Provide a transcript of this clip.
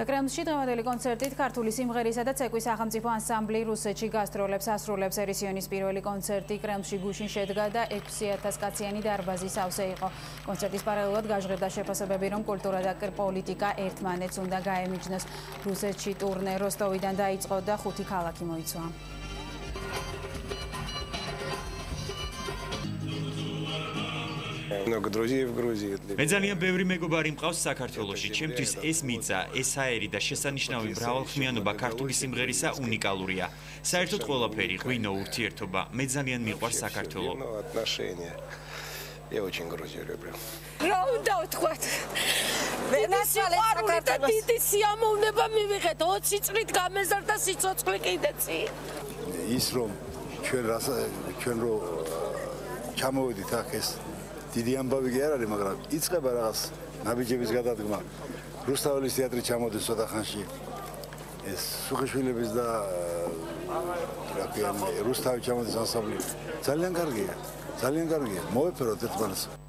კრემლში დღევანდელი კონცერტით ქართული სიმღერისა და ცეკვის სახელმწიფო ანსამბლი რუსეთში გასტროლებს ასრულებს. ერისიონის პირველი კონცერტი კრემლში გუშინ შედგა და 6000 კაციანი დარბაზის სავსე იყო. კონცერტის პარალელურად გაჟღერდა შეფასებები, რომ კულტურა და პოლიტიკა ერთმანეთს უნდა გაემიჯნოს. რუსეთში ტურნე როსტოვიდან დაიწყო და 5 ქალაქი მოიცვა. მე ძალიან ბევრი მეგობარი მყავს საქართველოში. ჩემთვის ეს მიწა, ეს აერი და შესანიშნავი მრავალხმიანობა ქართული სიმღერისა უნიკალურია. საერთოდ ყველაფერი, ღვინო, ურთიერთობა. მე ძალიან მიყვარს საქართველო. რა უნდა ვთქვათ? დიდი სიამოვნება მივიღეთ 20 წლით გამეზარდა სიცოცხლე კიდეც. ის რომ ჩვენ რო ჩამოვედით აქ ეს დიდი ამბავი კი არ არის, მაგრამ იწყება რაღაც ნაბიჯების გადადგმა. რუსთაველის თეატრი ჩამოდის ცოტა ხანში. ეს სუხიშვილების და რუსთავი ჩამოდის ანსამბლი. ძალიან კარგია. მოვეფეროთ ერთმანეთს.